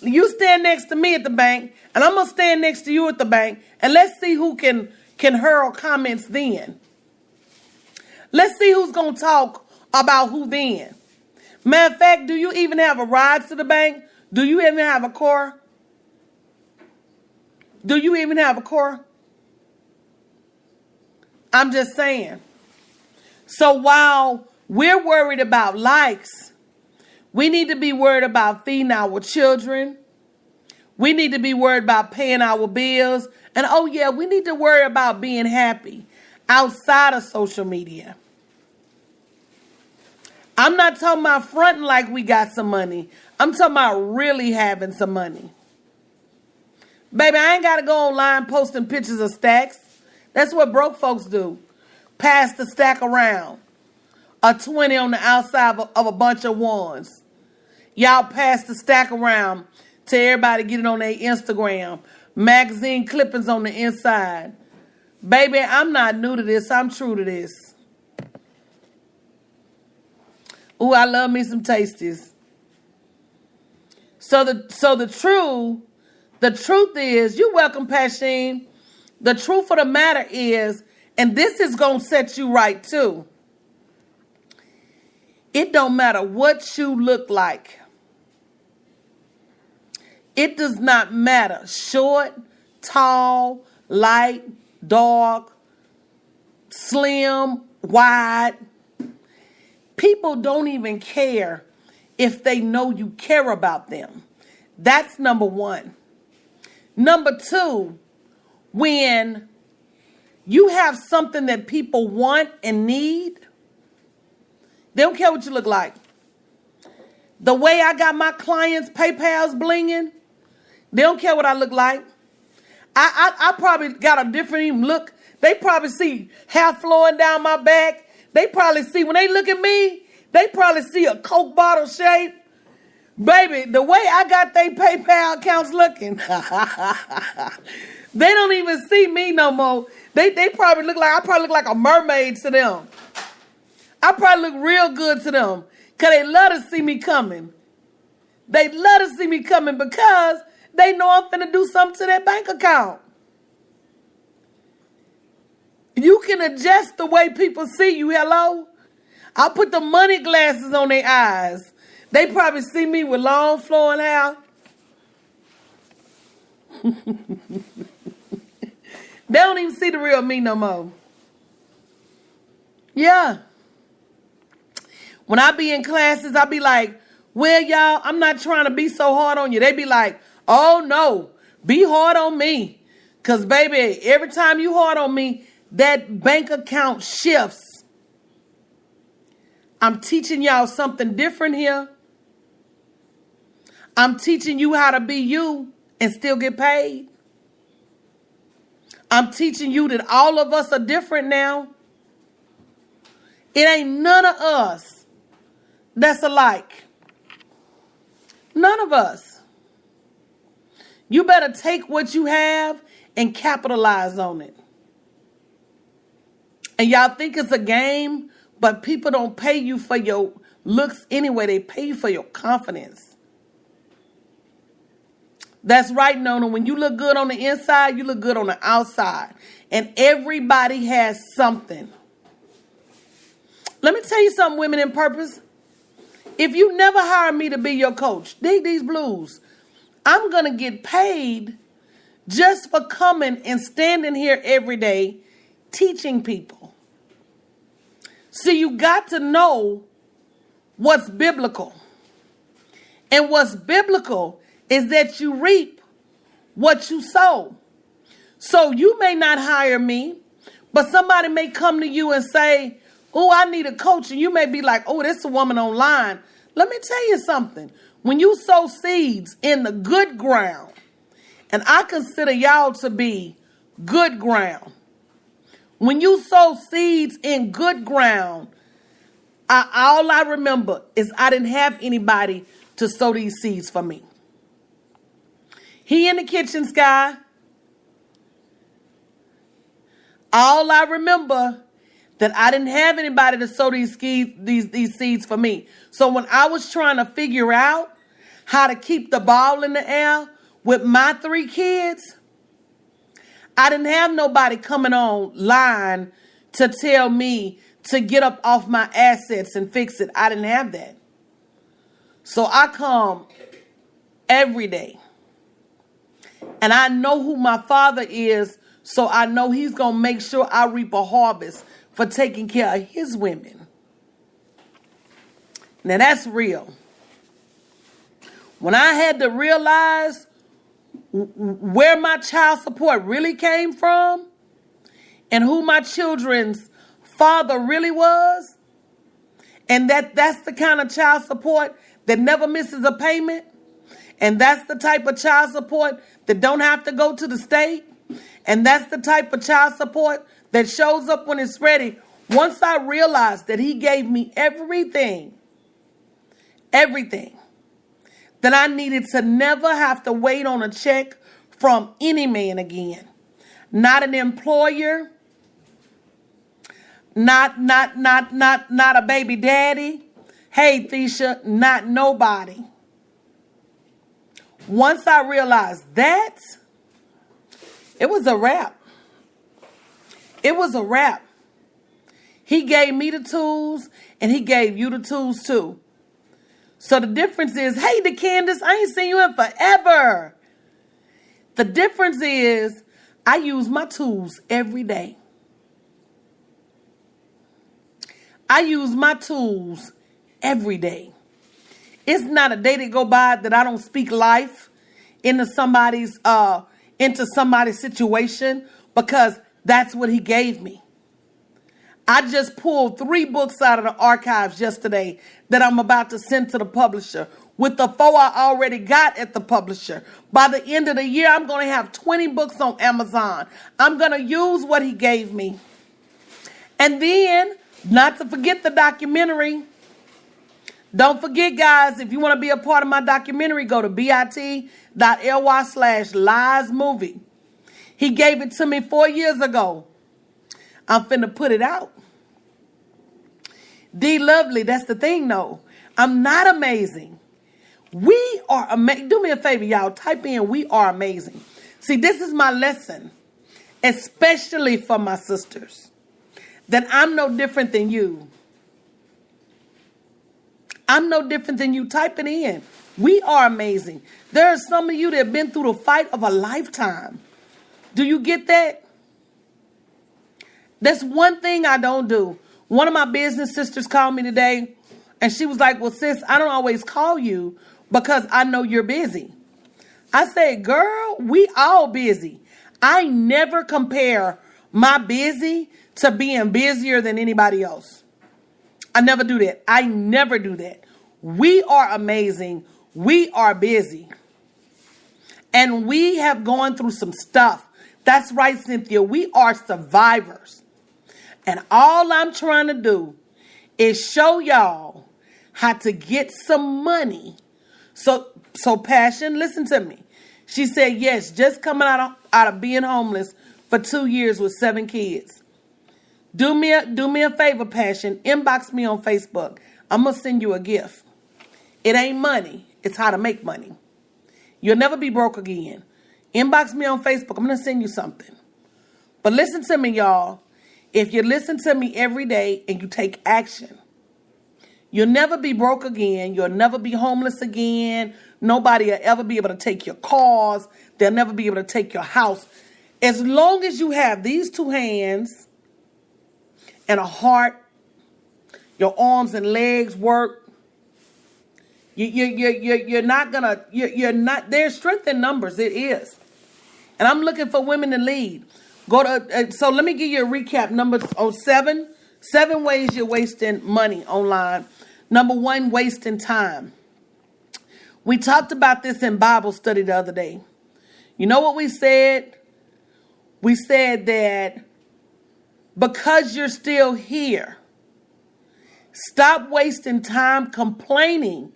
You stand next to me at the bank, and I'm going to stand next to you at the bank, and let's see who can hurl comments then. Let's see who's going to talk about who then. Matter of fact, do you even have a ride to the bank? Do you even have a car? Do you even have a car? I'm just saying. So while we're worried about likes, we need to be worried about feeding our children. We need to be worried about paying our bills. And oh yeah, we need to worry about being happy outside of social media. I'm not talking about fronting like we got some money. I'm talking about really having some money. Baby, I ain't got to go online posting pictures of stacks. That's what broke folks do. Pass the stack around. A 20 on the outside of a bunch of ones. Y'all pass the stack around to everybody get it on their Instagram. Magazine clippings on the inside. Baby, I'm not new to this. I'm true to this. Ooh, I love me some tasties. So the truth is, you're welcome, Pasheen. The truth of the matter is, and this is going to set you right too. It don't matter what you look like. It does not matter. Short, tall, light, dark, slim, wide. People don't even care if they know you care about them. That's number one. Number two, when you have something that people want and need, they don't care what you look like. The way I got my clients' PayPal's blinging, they don't care what I look like. I probably got a different look. They probably see hair flowing down my back. They probably see, when they look at me, they probably see a Coke bottle shape. Baby, the way I got their PayPal accounts looking, they don't even see me no more. They probably look like, I probably look like a mermaid to them. I probably look real good to them because they love to see me coming. They love to see me coming because they know I'm finna do something to their bank account. You can adjust the way people see you, hello? I'll put the money glasses on their eyes. They probably see me with long flowing hair. They don't even see the real me no more. Yeah. When I be in classes, I be like, well, y'all, I'm not trying to be so hard on you. They be like, oh, no, Be hard on me. Because, baby, every time you hard on me, that bank account shifts. I'm teaching y'all something different here. I'm teaching you how to be you and still get paid. I'm teaching you that all of us are different now. It ain't none of us that's alike. None of us. You better take what you have and capitalize on it. And y'all think it's a game, but people don't pay you for your looks anyway. They pay you for your confidence. That's right, Nona. When you look good on the inside, you look good on the outside. And everybody has something. Let me tell you something, women in purpose. If you never hire me to be your coach, dig these blues. I'm going to get paid just for coming and standing here every day teaching people. See, you got to know what's biblical. And what's biblical is that you reap what you sow. So you may not hire me, but somebody may come to you and say, oh, I need a coach. And you may be like, oh, this is a woman online. Let me tell you something. When you sow seeds in the good ground, and I consider y'all to be good ground. When you sow seeds in good ground, all I remember is I didn't have anybody to sow these seeds for me. He in the kitchen, Sky. All I remember that I didn't have anybody to sow these seeds for me. So when I was trying to figure out how to keep the ball in the air with my 3 kids, I didn't have nobody coming online to tell me to get up off my assets and fix it. I didn't have that. So I come every day. And I know who my father is, so I know he's going to make sure I reap a harvest for taking care of his women. Now that's real. When I had to realize where my child support really came from and who my children's father really was, and that's the kind of child support that never misses a payment, and that's the type of child support that don't have to go to the state, and that's the type of child support that shows up when it's ready. Once I realized that he gave me everything that I needed to never have to wait on a check from any man again. Not an employer, not a baby daddy. Hey, Thisha, not nobody. Once I realized that, it was a wrap. It was a wrap. He gave me the tools, and he gave you the tools too. So the difference is, hey, DeCandace, I ain't seen you in forever. The difference is, I use my tools every day. I use my tools every day. It's not a day that go by that I don't speak life into somebody's situation, because that's what he gave me. I just pulled 3 books out of the archives yesterday that I'm about to send to the publisher with the 4 I already got at the publisher. By the end of the year, I'm going to have 20 books on Amazon. I'm going to use what he gave me. And then, not to forget the documentary. Don't forget, guys, if you want to be a part of my documentary, go to bit.ly/liesmovie. He gave it to me 4 years ago. I'm finna put it out. D Lovely, that's the thing, though. I'm not amazing. We are amazing. Do me a favor, y'all. Type in, we are amazing. See, this is my lesson, especially for my sisters, that I'm no different than you. I'm no different than you. Type it in. We are amazing. There are some of you that have been through the fight of a lifetime. Do you get that? That's one thing I don't do. One of my business sisters called me today, and she was like, well, sis, I don't always call you because I know you're busy. I said, girl, we all busy. I never compare my busy to being busier than anybody else. I never do that. I never do that. We are amazing. We are busy. And we have gone through some stuff. That's right, Cynthia. We are survivors. And all I'm trying to do is show y'all how to get some money. So Passion, listen to me. She said, yes, just coming out of being homeless for 2 years with 7 kids. Do me a favor, Passion. Inbox me on Facebook. I'm going to send you a gift. It ain't money. It's how to make money. You'll never be broke again. Inbox me on Facebook. I'm going to send you something. But listen to me, y'all. If you listen to me every day and you take action, you'll never be broke again. You'll never be homeless again. Nobody will ever be able to take your cars. They'll never be able to take your house. As long as you have these 2 hands and a heart, your arms and legs work, you're not, there's strength in numbers. It is. And I'm looking for women to lead. So let me give you a recap. Number 7 ways you're wasting money online. Number 1, wasting time. We talked about this in Bible study the other day. You know what we said? We said that because you're still here, stop wasting time complaining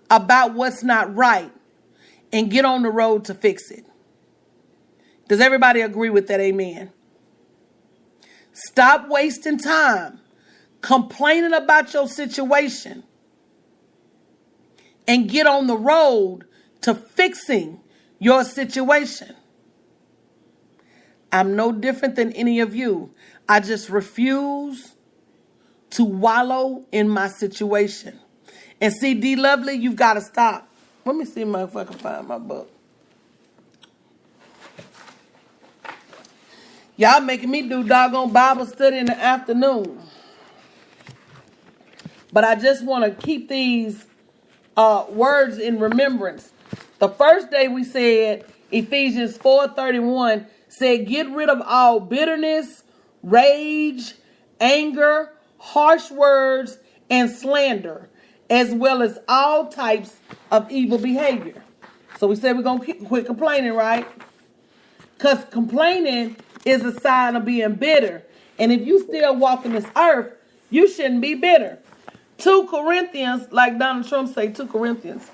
about what's not right and get on the road to fix it. Does everybody agree with that? Amen. Stop wasting time complaining about your situation and get on the road to fixing your situation. I'm no different than any of you. I just refuse to wallow in my situation. And see, D. Lovely, you've got to stop. Let me see if I can find my book. Y'all making me do doggone Bible study in the afternoon. But I just want to keep these words in remembrance. The first day we said, Ephesians 4:31 said, get rid of all bitterness, rage, anger, harsh words, and slander, as well as all types of evil behavior. So we said we're going to quit complaining, right? Because complaining is a sign of being bitter. And if you still walking this earth, you shouldn't be bitter. 2 Corinthians, like Donald Trump say, 2 Corinthians.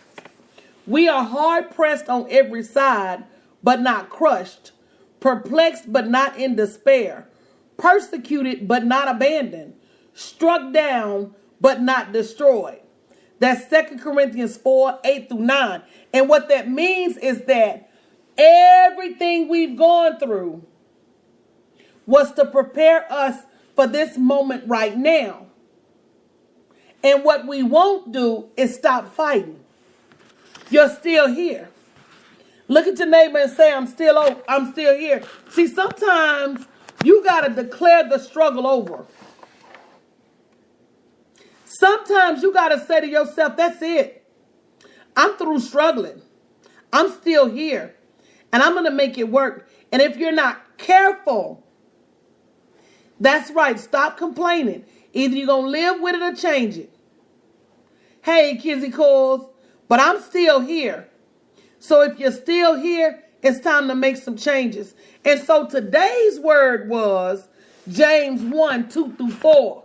We are hard pressed on every side, but not crushed. Perplexed, but not in despair. Persecuted, but not abandoned. Struck down, but not destroyed. That's 2 Corinthians 4:8-9. And what that means is that everything we've gone through was to prepare us for this moment right now. And what we won't do is stop fighting. You're still here. Look at your neighbor and say, I'm still here. See, sometimes you got to declare the struggle over. Sometimes you got to say to yourself, that's it. I'm through struggling. I'm still here. And I'm going to make it work. And if you're not careful, that's right, stop complaining. Either you're going to live with it or change it. Hey, Kizzy Coles, but I'm still here. So if you're still here, it's time to make some changes. And so today's word was James 1:2-4.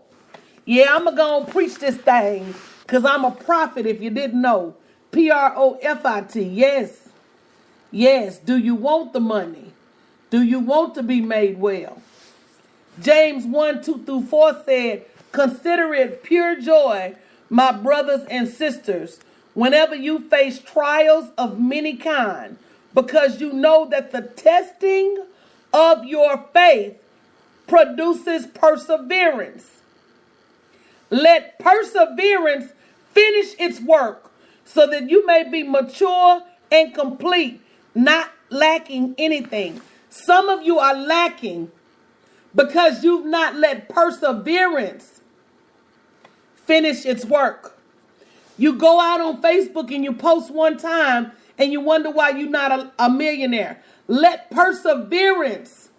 Yeah, I'm going to go and preach this thing because I'm a prophet if you didn't know. Profit. Yes. Yes. Do you want the money? Do you want to be made well? James 1:2-4 said, consider it pure joy, my brothers and sisters, whenever you face trials of many kind, because you know that the testing of your faith produces perseverance. Let perseverance finish its work so that you may be mature and complete, not lacking anything. Some of you are lacking because you've not let perseverance finish its work. You go out on Facebook and you post one time and you wonder why you're not a millionaire. Let perseverance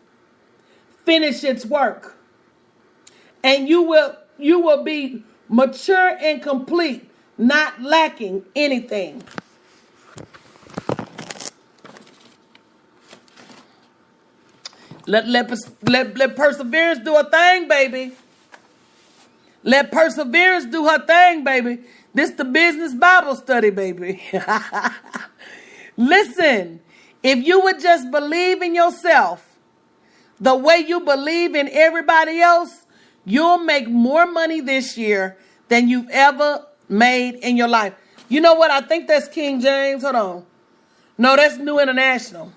finish its work. And you will be mature and complete, not lacking anything. Let perseverance do a thing, baby. Let perseverance do her thing, baby. This the business Bible study, baby. Listen, if you would just believe in yourself the way you believe in everybody else, you'll make more money this year than you've ever made in your life. You know what? I think that's King James. Hold on. No, that's New International.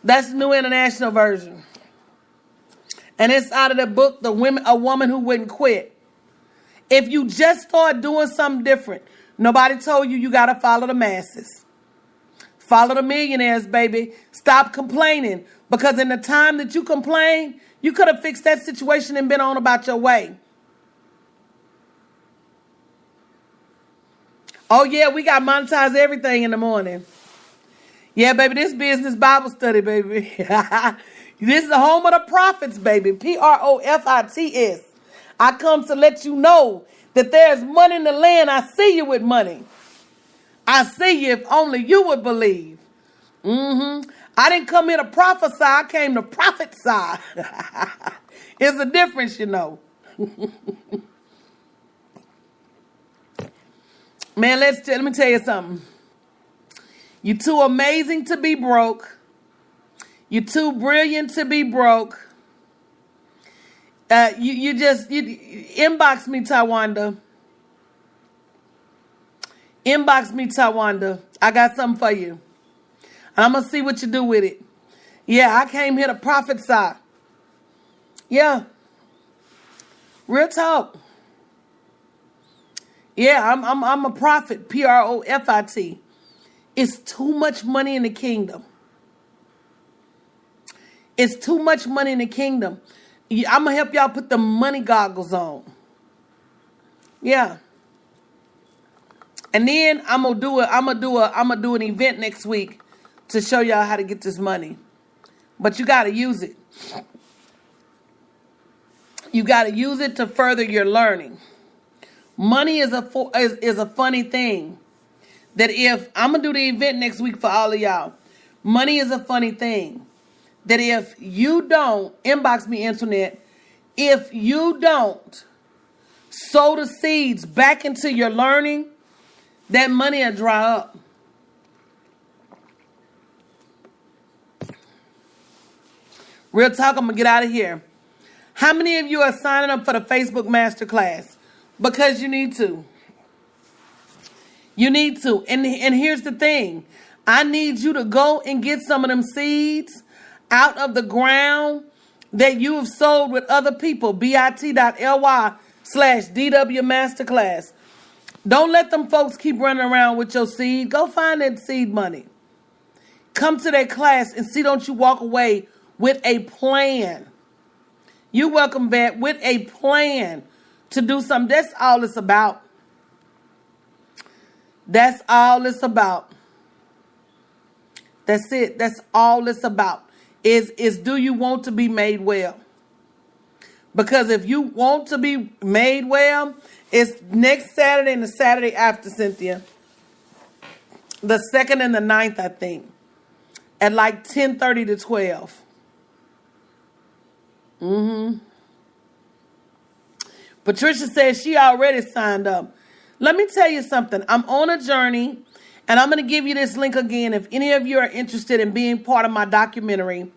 That's the New International Version. And it's out of the book, A Woman Who Wouldn't Quit. If you just start doing something different, nobody told you got to follow the masses. Follow the millionaires, baby. Stop complaining. Because in the time that you complain, you could have fixed that situation and been on about your way. Oh, yeah, we got monetize everything in the morning. Yeah, baby, this business Bible study, baby. This is the home of the prophets, baby. Profits. I come to let you know that there's money in the land. I see you with money. I see you if only you would believe. I didn't come here to prophesy. I came to prophesy. It's a difference, you know. Man, let me tell you something. You're too amazing to be broke. You're too brilliant to be broke. You inbox me, Tawanda. Inbox me, Tawanda. I got something for you. And I'm going to see what you do with it. Yeah, I came here to prophesy. Yeah. Real talk. Yeah, I'm a prophet. Profit. It's too much money in the kingdom. It's too much money in the kingdom. I'm going to help y'all put the money goggles on. Yeah. And then I'm going to do an event next week to show y'all how to get this money. But you got to use it. You got to use it to further your learning. Money is a funny thing. That if I'm going to do the event next week for all of y'all. Money is a funny thing. That if you don't, inbox me, internet, if you don't sow the seeds back into your learning, that money will dry up. Real talk, I'm going to get out of here. How many of you are signing up for the Facebook Masterclass? Because you need to. You need to. And here's the thing. I need you to go and get some of them seeds out of the ground that you have sold with other people. bit.ly/DW Masterclass. Don't let them folks keep running around with your seed. Go find that seed money. Come to that class and see, don't you walk away with a plan. You welcome back with a plan to do something. That's all it's about. That's all it's about. That's it. That's all it's about. Is do you want to be made well? Because if you want to be made well, it's next Saturday and the Saturday after, Cynthia. The 2nd and the 9th, I think. At like 10:30 to 12. Patricia says she already signed up. Let me tell you something. I'm on a journey, and I'm going to give you this link again. If any of you are interested in being part of my documentary,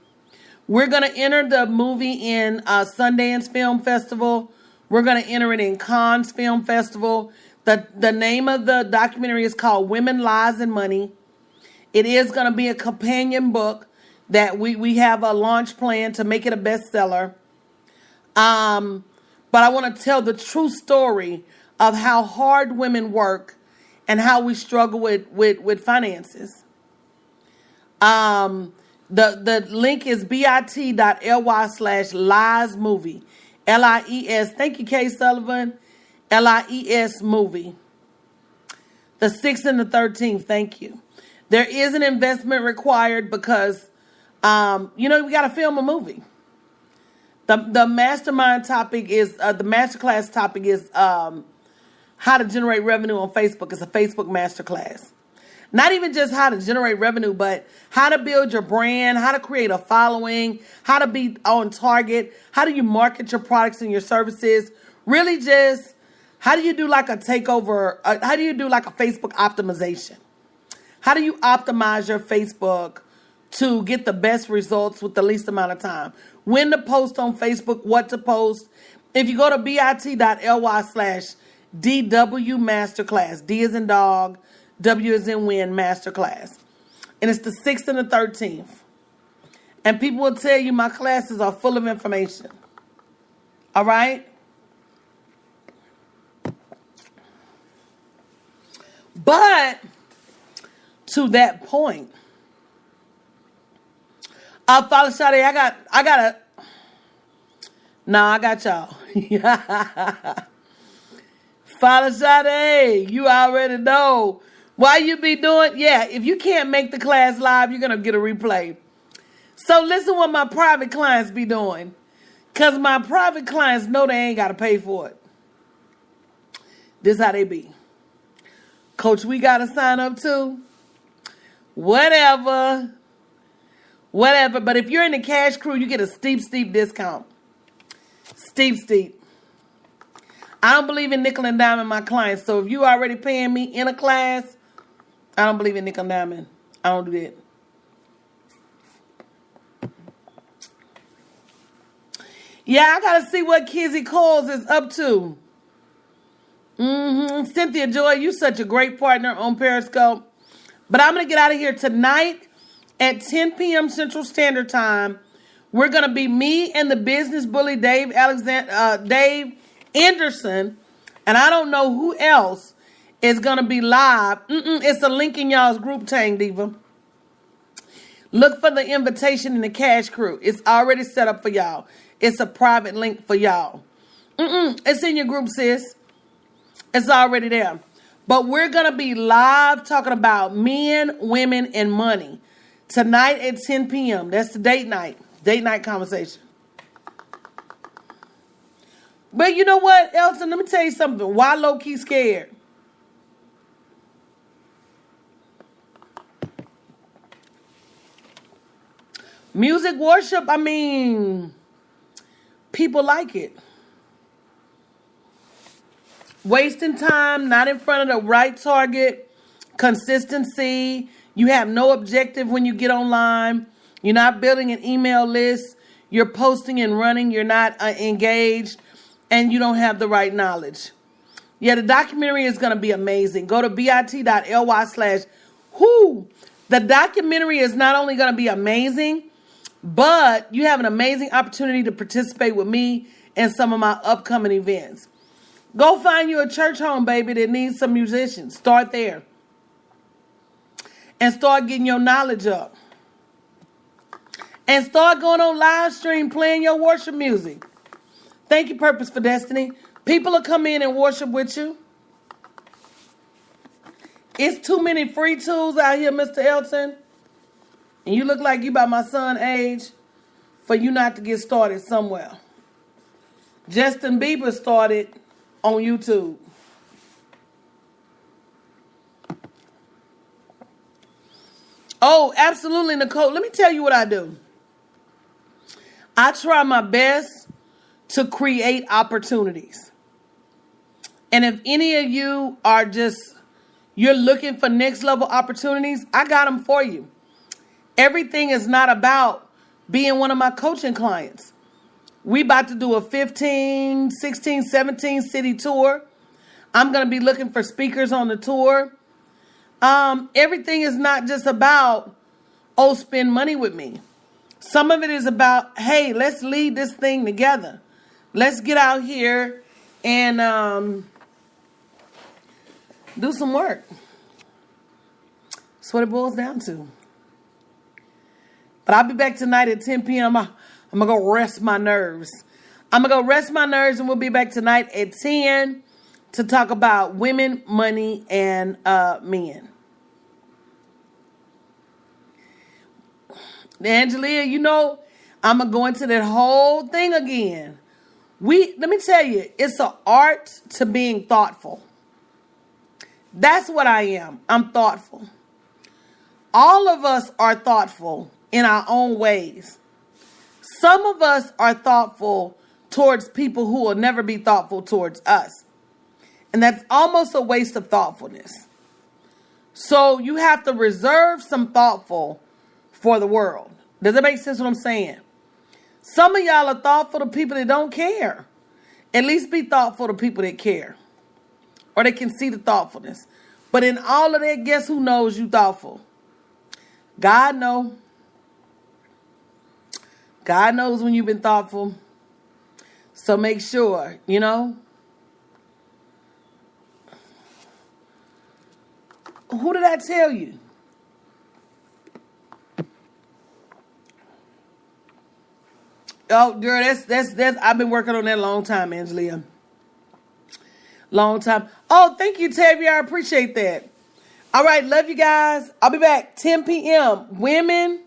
we're going to enter the movie in Sundance Film Festival. We're going to enter it in Cannes Film Festival. The name of the documentary is called Women, Lies, and Money. It is going to be a companion book that we have a launch plan to make it a bestseller. But I want to tell the true story of how hard women work and how we struggle with finances. The link is bit.ly/lies movie. LIES. Thank you, Kay Sullivan. LIES movie. The 6th and the 13th. Thank you. There is an investment required because, we got to film a movie. The mastermind topic is, the masterclass topic is how to generate revenue on Facebook. It's a Facebook masterclass. Not even just how to generate revenue, but how to build your brand, how to create a following, how to be on target, how do you market your products and your services. Really just, how do you do like a takeover? How do you do like a Facebook optimization? How do you optimize your Facebook to get the best results with the least amount of time? When to post on Facebook, what to post. If you go to bit.ly/DW Masterclass, D as in dog, W as in win Masterclass. And it's the 6th and the 13th. And people will tell you my classes are full of information. All right? But to that point, Father Sade, I got y'all. Father Sade, you already know. Why you be doing? Yeah, if you can't make the class live, you're going to get a replay. So listen what my private clients be doing. Because my private clients know they ain't got to pay for it. This how they be. Coach, we got to sign up too. Whatever. But if you're in the cash crew, you get a steep discount. Steep. I don't believe in nickel and diamond my clients. So if you already paying me in a class, I don't believe in nickel and diamond. I don't do that. Yeah, I got to see what Kizzy Coles is up to. Cynthia Joy, you such a great partner on Periscope. But I'm going to get out of here tonight at 10 p.m. Central Standard Time. We're going to be me and the business bully, Dave Anderson. And I don't know who else is going to be live. It's a link in y'all's group, Tang Diva. Look for the invitation in the cash crew. It's already set up for y'all. It's a private link for y'all. It's in your group, sis. It's already there. But we're going to be live talking about men, women, and money tonight at 10 p.m. That's the date night conversation. But you know what, Elton? Let me tell you something. Why low-key scared? Music worship, I mean, people like it. Wasting time, not in front of the right target, consistency. You have no objective when you get online. You're not building an email list. You're posting and running. You're not engaged. And you don't have the right knowledge. Yeah, the documentary is going to be amazing. Go to bit.ly/whoo. The documentary is not only going to be amazing, but you have an amazing opportunity to participate with me in some of my upcoming events. Go find you a church home, baby, that needs some musicians. Start there. And start getting your knowledge up. And start going on live stream playing your worship music. Thank you, Purpose for Destiny. People will come in and worship with you. It's too many free tools out here, Mr. Elton. And you look like you about my son's age for you not to get started somewhere. Justin Bieber started on YouTube. Oh, absolutely, Nicole. Let me tell you what I do. I try my best to create opportunities. And if any of you are you're looking for next level opportunities, I got them for you. Everything is not about being one of my coaching clients. We about to do a 15, 16, 17 city tour. I'm going to be looking for speakers on the tour. Everything is not just about, spend money with me. Some of it is about, hey, let's lead this thing together. Let's get out here and do some work. That's what it boils down to. But I'll be back tonight at 10 p.m. I'm going to go rest my nerves. And we'll be back tonight at 10 to talk about women, money, and men. Angelia, you know, I'm going to go into that whole thing again. Let me tell you, it's an art to being thoughtful. That's what I am. I'm thoughtful. All of us are thoughtful in our own ways. Some of us are thoughtful towards people who will never be thoughtful towards us. And that's almost a waste of thoughtfulness. So you have to reserve some thoughtful for the world. Does that make sense what I'm saying? Some of y'all are thoughtful to people that don't care. At least be thoughtful to people that care. Or they can see the thoughtfulness. But in all of that, guess who knows you thoughtful? God knows. God knows when you've been thoughtful. So make sure, you know. Who did I tell you? Oh, girl, that's I've been working on that a long time, Angelia. Long time. Oh, thank you, Tavia. I appreciate that. All right, love you guys. I'll be back 10 p.m. Women,